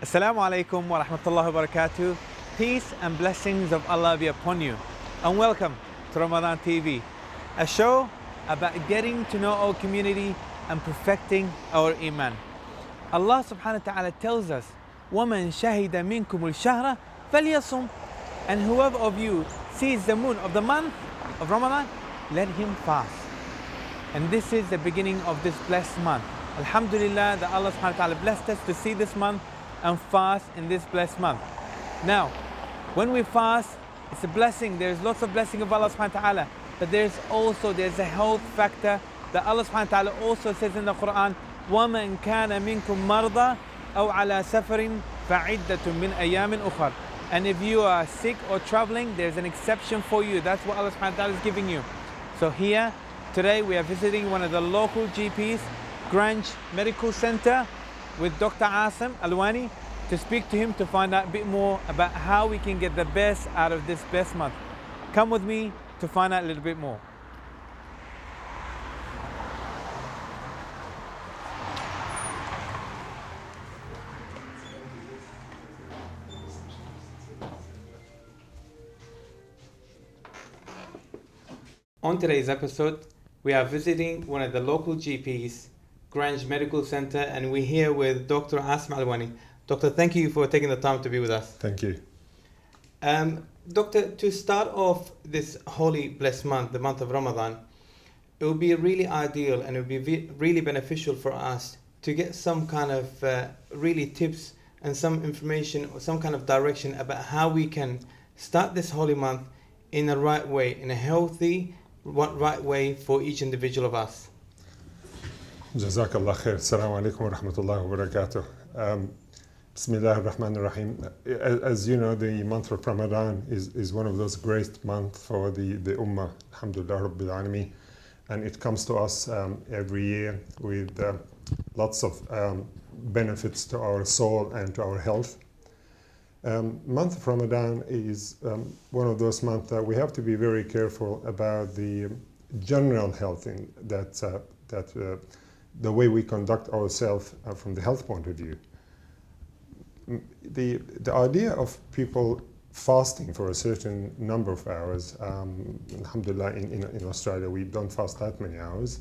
Assalamu alaikum wa rahmatullahi wa barakatuh. Peace and blessings of Allah be upon you. And welcome to Ramadan TV, a show about getting to know our community and perfecting our iman. Allah subhanahu wa ta'ala tells us, وَمَنْ شَهِدَ مِنْكُمُ الشَّهْرَ فَلْيَصُمْ. And whoever of you sees the moon of the month of Ramadan, let him fast. And this is the beginning of this blessed month. Alhamdulillah that Allah subhanahu wa ta'ala blessed us to see this month and fast in this blessed month. Now, when we fast, it's a blessing. There's lots of blessing of Allah subhanahu wa ta'ala. But there's a health factor that Allah subhanahu wa ta'ala also says in the Quran, وَمَنْ كَانَ مِنْكُمْ مَرْضَى أَوْ عَلَى سَفَرٍ فَعِدَّةٌ مِّنْ أَيَّامٍ أُخَرٍ. And if you are sick or traveling, there's an exception for you. That's what Allah subhanahu wa ta'ala is giving you. So here, today we are visiting one of the local GPs, Grange Medical Center, with Dr. Asim Alwani, to speak to him to find out a bit more about how we can get the best out of this best month. Come with me to find out a little bit more. On today's episode, we are visiting one of the local GPs, Grange Medical Center, and we're here with Dr. Asim Alwani. Doctor, thank you for taking the time to be with us. Thank you. Doctor, to start off this holy blessed month, the month of Ramadan, it would be really ideal and it would be really beneficial for us to get some kind of really tips and some information or some kind of direction about how we can start this holy month in the right way, in a healthy, right way for each individual of us. Jazakallah khair. Assalamu alaikum wa rahmatullahi wa barakatuh. Bismillah ar-Rahman ar-Rahim. As you know, the month of Ramadan is one of those great months for the Ummah. Alhamdulillah Rabbil Alameen. And it comes to us every year with lots of benefits to our soul and to our health. Month of Ramadan is one of those months that we have to be very careful about the general health in the way we conduct ourselves from the health point of view. The idea of people fasting for a certain number of hours, alhamdulillah in Australia we don't fast that many hours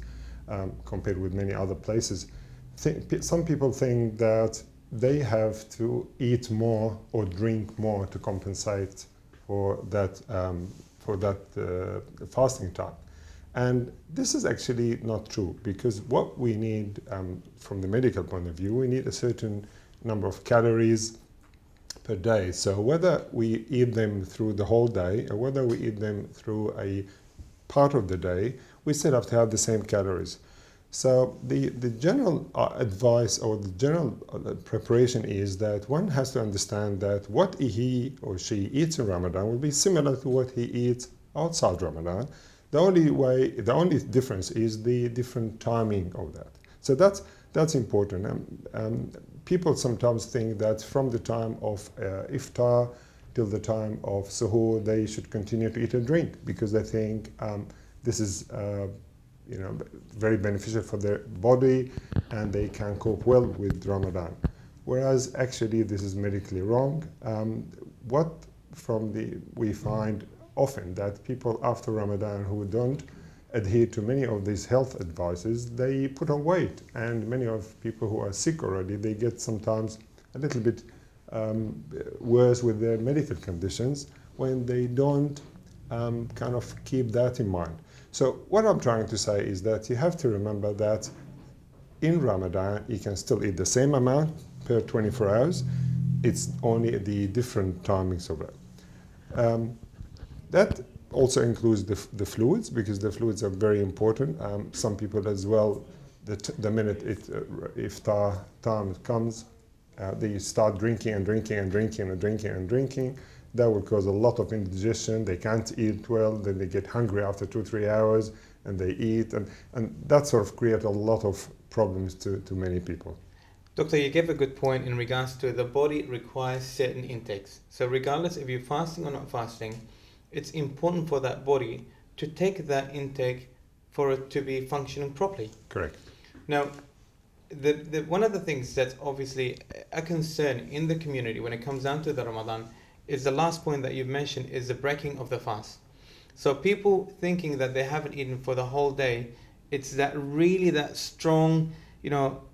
compared with many other places. Some people think that they have to eat more or drink more to compensate for that fasting time. And this is actually not true, because what we need from the medical point of view, we need a certain number of calories per day. So whether we eat them through the whole day or whether we eat them through a part of the day, we still have to have the same calories. So the general advice or the general preparation is that one has to understand that what he or she eats in Ramadan will be similar to what he eats outside Ramadan. The only difference is the different timing of that. So that's important. People sometimes think that from the time of iftar till the time of suhoor, they should continue to eat and drink because they think this is very beneficial for their body and they can cope well with Ramadan. Whereas actually this is medically wrong. We find often that people after Ramadan who don't adhere to many of these health advices, they put on weight, and many of people who are sick already, they get sometimes a little bit worse with their medical conditions when they don't kind of keep that in mind. So what I'm trying to say is that you have to remember that in Ramadan you can still eat the same amount per 24 hours. It's only the different timings of it. That also includes the fluids, because the fluids are very important. Some people as well, the minute iftar time comes, they start drinking and drinking and drinking and drinking and drinking. That will cause a lot of indigestion. They can't eat well, then they get hungry after 2-3 hours and they eat, and that sort of creates a lot of problems to many people. Doctor, you gave a good point in regards to the body requires certain intakes. So regardless if you're fasting or not fasting, it's important for that body to take that intake for it to be functioning properly. Correct. Now, one of the things that's obviously a concern in the community when it comes down to the Ramadan is the last point that you've mentioned, is the breaking of the fast. So people thinking that they haven't eaten for the whole day, it's that strong,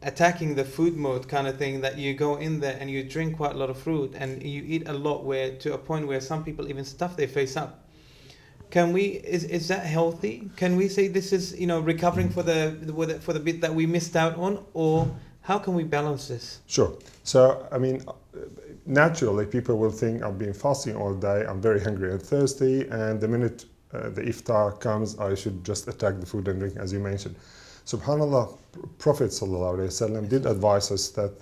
attacking the food mode kind of thing, that you go in there and you drink quite a lot of fruit and you eat a lot, where to a point where some people even stuff their face up. Is that healthy? Can we say this is recovering for the bit that we missed out on, or how can we balance this? Sure. So I mean, naturally people will think I've been fasting all day, I'm very hungry and thirsty, and the minute the iftar comes, I should just attack the food and drink, as you mentioned. Subhanallah, Prophet ﷺ did advise us that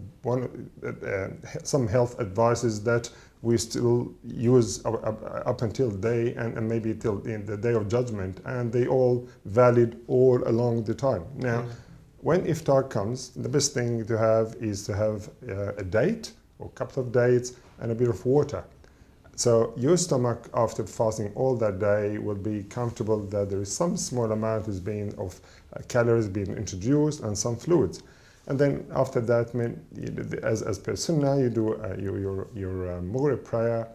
some health advices that we still use up until the day and maybe till in the day of judgment, and they all valid all along the time. Now, when iftar comes, the best thing to have is to have a date or a couple of dates and a bit of water. So your stomach after fasting all that day will be comfortable that there is some small amount of calories being introduced and some fluids. And then after that, as per sunnah, you do your Maghrib prayer,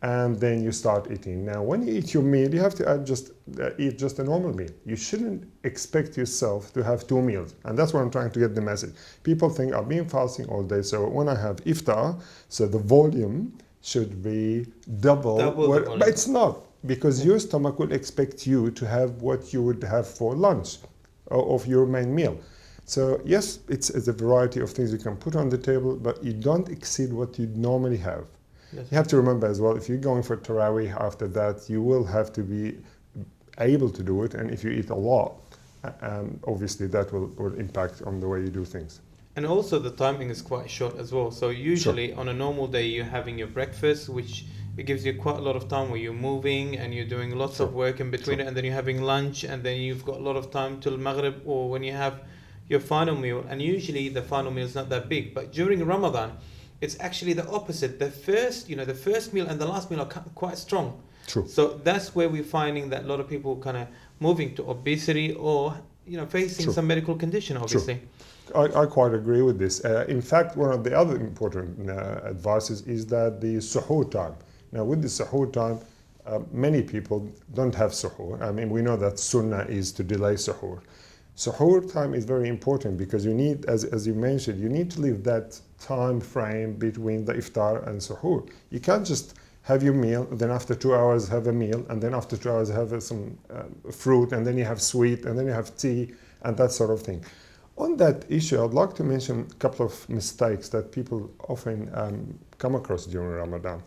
and then you start eating. Now, when you eat your meal, you have to eat just a normal meal. You shouldn't expect yourself to have 2 meals. And that's what I'm trying to get the message. People think I've been fasting all day, so when I have iftar, so the volume should be double the volume. But it's not, because your stomach will expect you to have what you would have for lunch of your main meal. So yes, it's a variety of things you can put on the table, but you don't exceed what you normally have. Yes. You have to remember as well, if you're going for Tarawih after that, you will have to be able to do it, and if you eat a lot, obviously that will impact on the way you do things. And also the timing is quite short as well. So usually on a normal day you're having your breakfast, which it gives you quite a lot of time where you're moving and you're doing lots of work in between it, and then you're having lunch, and then you've got a lot of time till Maghrib, or when you have your final meal. And usually the final meal is not that big, but during Ramadan it's actually the opposite. The first meal and the last meal are quite strong. True. So that's where we're finding that a lot of people kind of moving to obesity, or facing some medical condition, obviously. True. I quite agree with this. In fact, one of the other important advices is that the suhoor time. Now, with the suhoor time, many people don't have suhoor. I mean, we know that sunnah is to delay suhoor. Suhoor time is very important because you need, as you mentioned, you need to leave that time frame between the iftar and suhoor. You can't just have your meal, then after 2 hours have a meal, and then after 2 hours have some fruit, and then you have sweet, and then you have tea, and that sort of thing. On that issue, I'd like to mention a couple of mistakes that people often come across during Ramadan.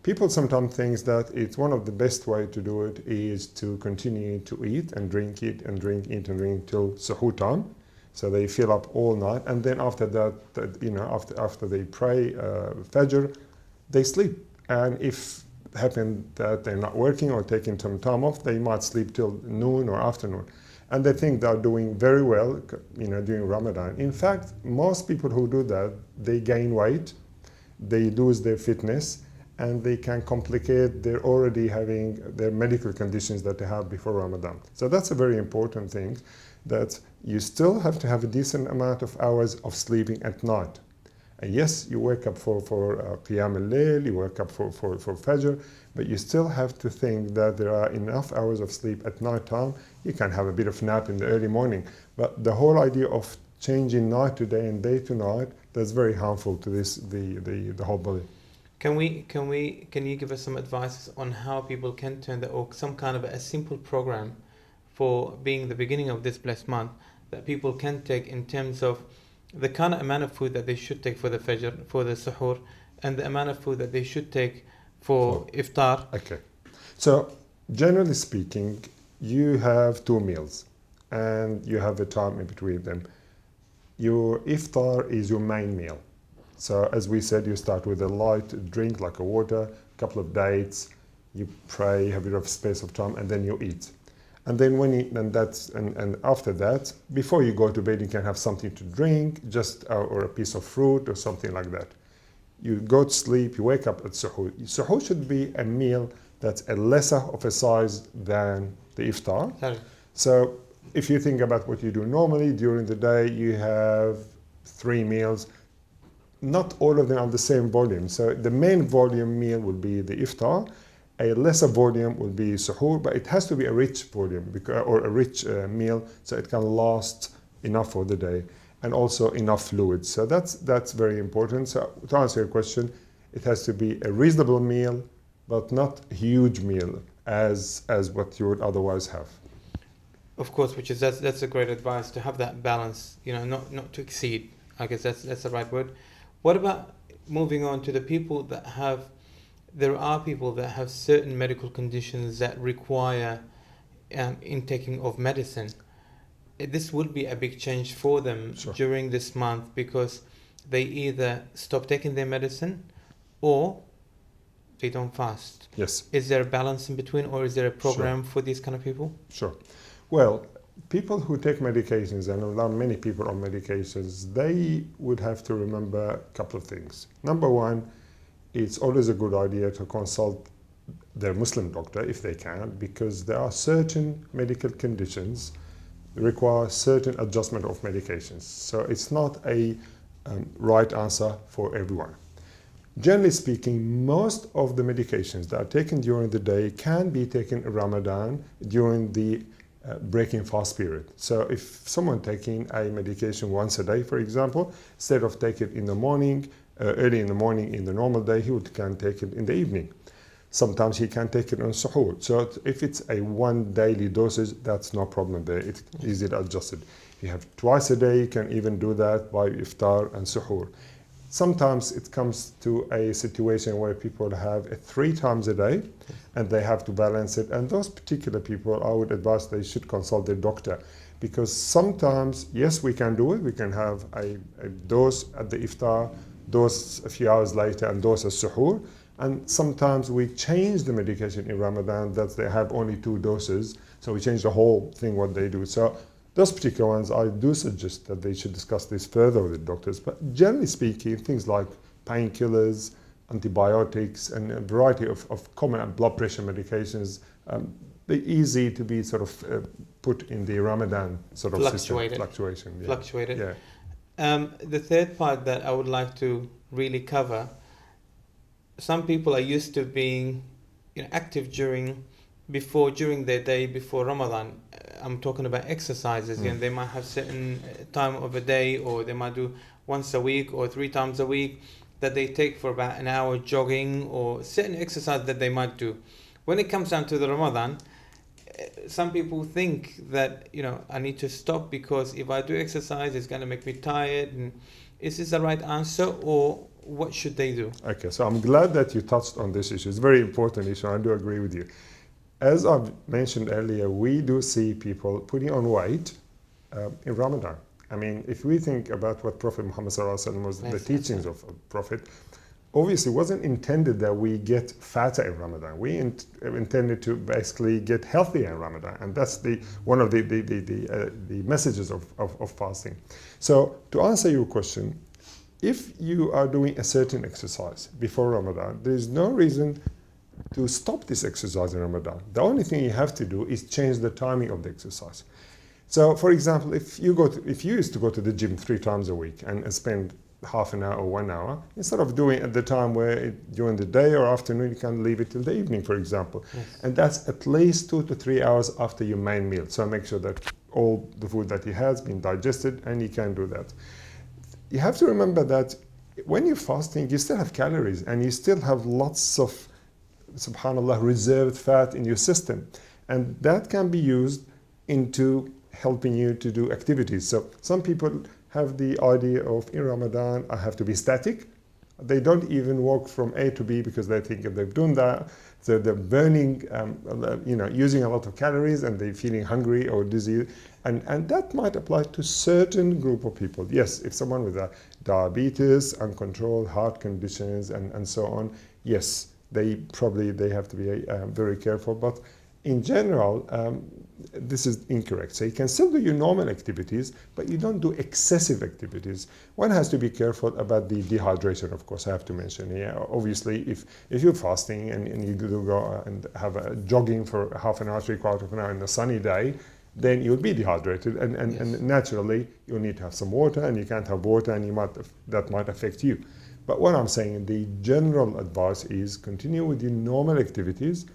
People sometimes think that it's one of the best way to do it is to continue to eat and drink, eat and drink, eat and drink till suhoor time. So they fill up all night, and then after that, after they pray Fajr, they sleep. And if happen that they're not working or taking some time off, they might sleep till noon or afternoon. And they think they're doing very well, during Ramadan. In fact, most people who do that, they gain weight, they lose their fitness, and they can complicate their already having their medical conditions that they have before Ramadan. So that's a very important thing, that you still have to have a decent amount of hours of sleeping at night. And yes, you wake up for Qiyam al-Layl, you wake up for Fajr, but you still have to think that there are enough hours of sleep at night time. You can have a bit of nap in the early morning, but the whole idea of changing night to day and day to night, that's very harmful to the whole body. Can you give us some advice on how people can turn that, or some kind of a simple program for being the beginning of this blessed month that people can take in terms of the kind of amount of food that they should take for the Fajr, for the Suhoor, and the amount of food that they should take for Iftar? Okay. So, generally speaking, you have 2 meals and you have a time in between them. Your Iftar is your main meal. So, as we said, you start with a light drink like a water, a couple of dates, you pray, have a bit of space of time, and then you eat. And then and after that, before you go to bed, you can have something to drink, or a piece of fruit or something like that. You go to sleep, you wake up at Suhoor. Suhoor should be a meal that's a lesser of a size than the Iftar. Sorry. So if you think about what you do normally during the day, you have 3 meals. Not all of them are the same volume. So the main volume meal will be the iftar. A lesser volume will be suhoor, but it has to be a rich volume or a rich meal so it can last enough for the day, and also enough fluids. So that's very important. So to answer your question, it has to be a reasonable meal, but not a huge meal as what you would otherwise have. Of course, which is that's a great advice, to have that balance, not to exceed. I guess that's the right word. What about moving on to the people that have? There are people that have certain medical conditions that require intaking of medicine. This would be a big change for them during this month, because they either stop taking their medicine or they don't fast. Yes. Is there a balance in between, or is there a program for these kind of people? Sure. Well, people who take medications, and there are many people on medications, they would have to remember a couple of things. Number one, it's always a good idea to consult their Muslim doctor if they can, because there are certain medical conditions that require certain adjustment of medications. So it's not a right answer for everyone. Generally speaking, most of the medications that are taken during the day can be taken in Ramadan during the breaking fast period. So if someone taking a medication once a day, for example, instead of taking it in the morning, early in the morning in the normal day, can take it in the evening. Sometimes he can take it on suhoor. So if it's a one daily dosage, that's no problem there. It's easily adjusted. If you have twice a day, you can even do that by iftar and suhoor. Sometimes it comes to a situation where people have it 3 times a day and they have to balance it. And those particular people, I would advise they should consult their doctor, because sometimes, yes, we can do it. We can have a dose at the iftar, dose a few hours later, and dose as suhoor. And sometimes we change the medication in Ramadan that they have only 2 doses. So we change the whole thing, what they do. So those particular ones, I do suggest that they should discuss this further with the doctors. But generally speaking, things like painkillers, antibiotics, and a variety of common blood pressure medications, they're easy to be sort of put in the Ramadan sort of fluctuation. Yeah. Fluctuated. Yeah. The third part that I would like to really cover, some people are used to being active during their day before Ramadan. I'm talking about exercises. They might have certain time of a day, or they might do once a week or 3 times a week that they take for about an hour jogging, or certain exercise that they might do. When it comes down to the Ramadan, some people think that I need to stop because if I do exercise, it's going to make me tired. And is this the right answer, or what should they do? Okay, so I'm glad that you touched on this issue. It's a very important issue. I do agree with you. As I've mentioned earlier, we do see people putting on weight in Ramadan. I mean, if we think about what Prophet Muhammad ﷺ was, the teachings of Prophet, obviously it wasn't intended that we get fatter in Ramadan. We intended to basically get healthier in Ramadan, and that's one of the messages of fasting. So to answer your question, if you are doing a certain exercise before Ramadan, there is no reason to stop this exercise in Ramadan. The only thing you have to do is change the timing of the exercise. So, for example, if you used to go to the gym 3 times a week and spend half an hour or 1 hour, instead of doing at the time where during the day or afternoon, you can leave it till the evening, for example. Yes. And that's at least 2 to 3 hours after your main meal. So make sure that all the food that you have has been digested, and you can do that. You have to remember that when you're fasting, you still have calories, and you still have lots of, subhanAllah, reserved fat in your system. And that can be used into helping you to do activities. So some people have the idea of, in Ramadan, I have to be static. They don't even walk from A to B because they think if they've done that, so they're burning, using a lot of calories, and they're feeling hungry or dizzy. And that might apply to certain group of people. Yes, if someone with diabetes, uncontrolled heart conditions, and so on, yes, they have to be very careful. But in general, this is incorrect. So you can still do your normal activities, but you don't do excessive activities. One has to be careful about the dehydration, of course, I have to mention here. Obviously, if you're fasting and you do go and have a jogging for half an hour, 3/4 of an hour in a sunny day, then you'll be dehydrated, and naturally you'll need to have some water, and you can't have water, and that might affect you. But what I'm saying, the general advice is continue with your normal activities,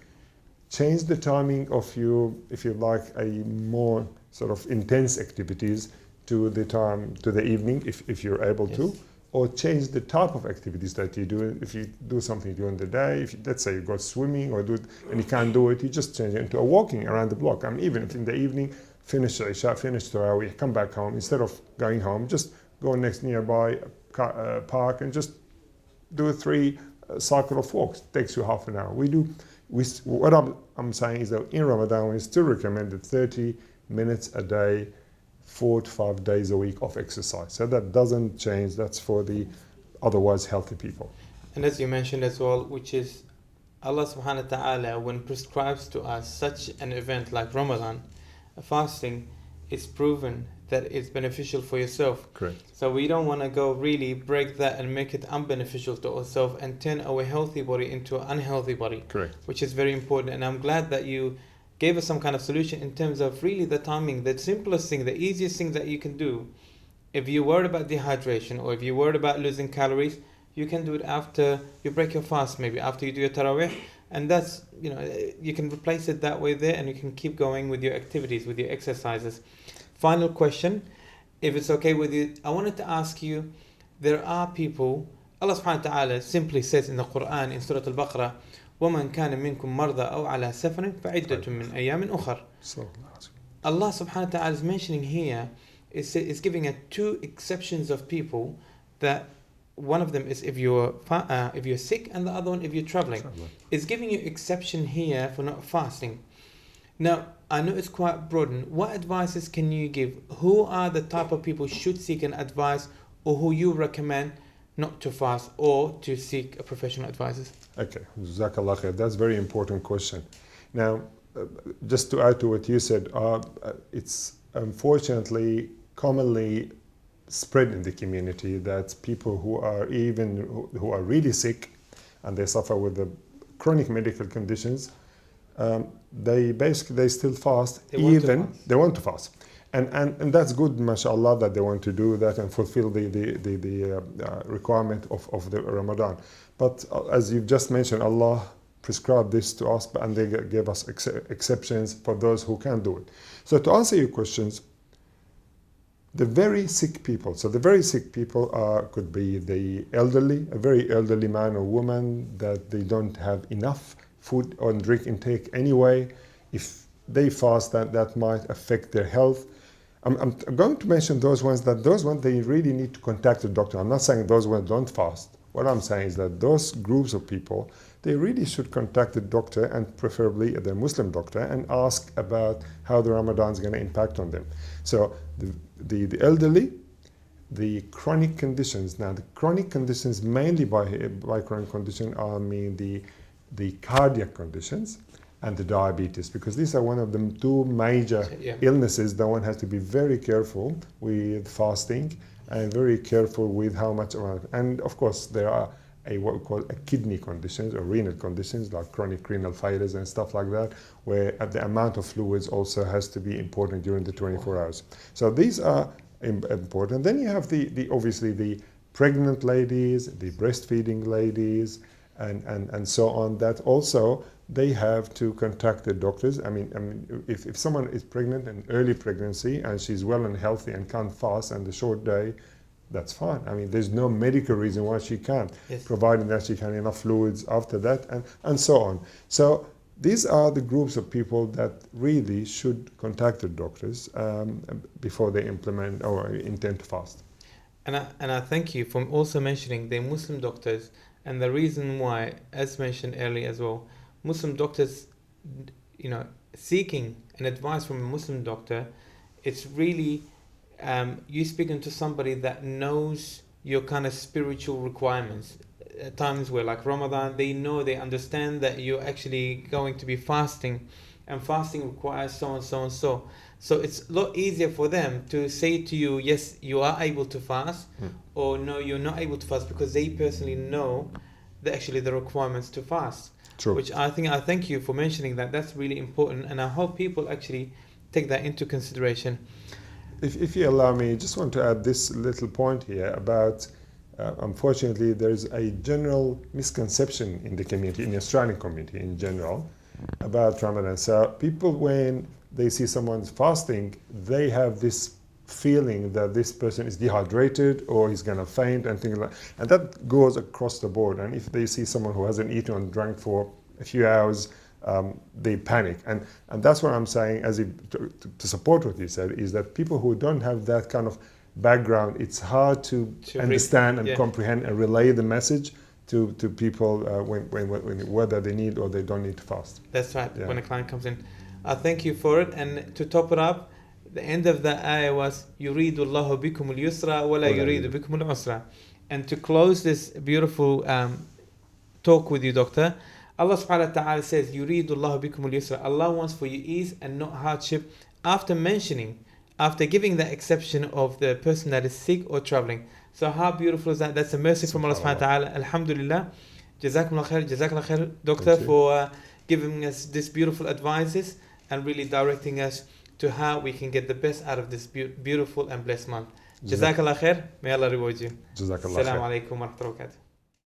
change the timing of your, if you like, a more sort of intense activities to the evening, if you're able to, or change the type of activities that you do. If you do something during the day, let's say you go swimming or and you can't do it, you just change it into a walking around the block. I mean, even if in the evening, finish Isha, finish Tarawih, come back home, instead of going home, just go next nearby park and just do a 3 cycle of walks. It takes you half an hour. What I'm saying is that in Ramadan, we still recommended 30 minutes a day, 4 to 5 days a week of exercise. So that doesn't change. That's for the otherwise healthy people. And as you mentioned as well, which is Allah subhanahu wa ta'ala, when prescribes to us such an event like Ramadan, fasting, is proven that it's beneficial for yourself. Correct. So we don't want to go really break that and make it unbeneficial to ourselves and turn our healthy body into an unhealthy body. Correct. Which is very important. And I'm glad that you gave us some kind of solution in terms of really the timing, the simplest thing, the easiest thing that you can do. If you're worried about dehydration or if you're worried about losing calories, you can do it after you break your fast, maybe after you do your tarawih, and that's, you can replace it that way there, and you can keep going with your activities, with your exercises. Final question, if it's okay with you, I wanted to ask you, there are people, Allah subhanahu wa ta'ala simply says in the Quran, in Surah Al-Baqarah, وَمَنْ كَانَ مِنْكُمْ مَرْضَى أَوْ عَلَى سَفَرٍ فَعِدَّةٌ مِنْ أَيَّامٍ أُخَرٍ. Allah subhanahu wa ta'ala is mentioning here, is giving 2 exceptions of people, that one of them is if you're sick, and the other one if you're traveling. It's giving you exception here for not fasting. Now, I know it's quite broad. What advices can you give? Who are the type of people should seek an advice, or who you recommend not to fast or to seek a professional advice? Okay, Jazakallah khair. That's a very important question. Now, just to add to what you said, it's unfortunately commonly spread in the community that people who are really sick and they suffer with the chronic medical conditions, they still fast. They want to fast. And that's good, mashallah, that they want to do that and fulfill the requirement of the Ramadan. But as you've just mentioned, Allah prescribed this to us, and they gave us exceptions for those who can't do it. So to answer your questions, the very sick people, could be the elderly, a very elderly man or woman that they don't have enough food or drink intake anyway. If they fast, that might affect their health. I'm going to mention those ones they really need to contact a doctor. I'm not saying those ones don't fast. What I'm saying is that those groups of people, they really should contact the doctor, and preferably the Muslim doctor, and ask about how the Ramadan is going to impact on them. So the elderly, the chronic conditions. Now, the chronic conditions, mainly by chronic condition, the cardiac conditions and the diabetes, because these are one of the 2 major illnesses that one has to be very careful with fasting and very careful with how much. And of course, there are what we call kidney conditions or renal conditions, like chronic renal failures and stuff like that, where the amount of fluids also has to be important during the 24 hours. So these are important. Then you have obviously the pregnant ladies, the breastfeeding ladies, and so on, that also they have to contact the doctors. I mean, if someone is pregnant, an early pregnancy, and she's well and healthy and can't fast and a short day, that's fine. I mean, there's no medical reason why she can't, providing that she can have enough fluids after that, and so on. So these are the groups of people that really should contact the doctors before they implement or intend to fast. And I thank you for also mentioning the Muslim doctors, and the reason why, as mentioned earlier as well, Muslim doctors, seeking an advice from a Muslim doctor, it's really you speaking to somebody that knows your kind of spiritual requirements. At times where, like Ramadan, they understand that you're actually going to be fasting, and fasting requires so and so and so. So it's a lot easier for them to say to you, yes, you are able to fast, or no, you're not able to fast, because they personally know the requirements to fast. True. Which I thank you for mentioning that. That's really important, and I hope people actually take that into consideration. If you allow me, just want to add this little point here about, unfortunately, there's a general misconception in the community, in the Australian community in general, about Ramadan. So people, when they see someone's fasting, they have this feeling that this person is dehydrated or he's going to faint and things like that. And that goes across the board. And if they see someone who hasn't eaten or drank for a few hours, they panic. And that's what I'm saying, to support what you said, is that people who don't have that kind of background, it's hard to understand and comprehend and relay the message to people whether they need or they don't need to fast. That's right, when a client comes in. Thank you for it. And to top it up, the end of the ayah was يُرِيدُ اللَّهُ بِكُمُ الْيُسْرَ وَلَا يُرِيدُ بِكُمُ الْعُسْرَ. And to close this beautiful talk with you, Doctor, Allah subhanahu wa ta'ala says, يُرِيدُ اللَّهُ بِكُمُ الْيُسْرَ. Allah wants for you ease and not hardship, after giving the exception of the person that is sick or traveling. So how beautiful is that? That's a mercy from Allah subhanahu wa ta'ala. Alhamdulillah. Jazakumullah khair, Doctor, for giving us this beautiful advices and really directing us to how we can get the best out of this beautiful and blessed month. Jazakallah khair. May Allah reward you. Jazakallah khair. Assalamu alaikum wa rahmatullahi wa barakatuh.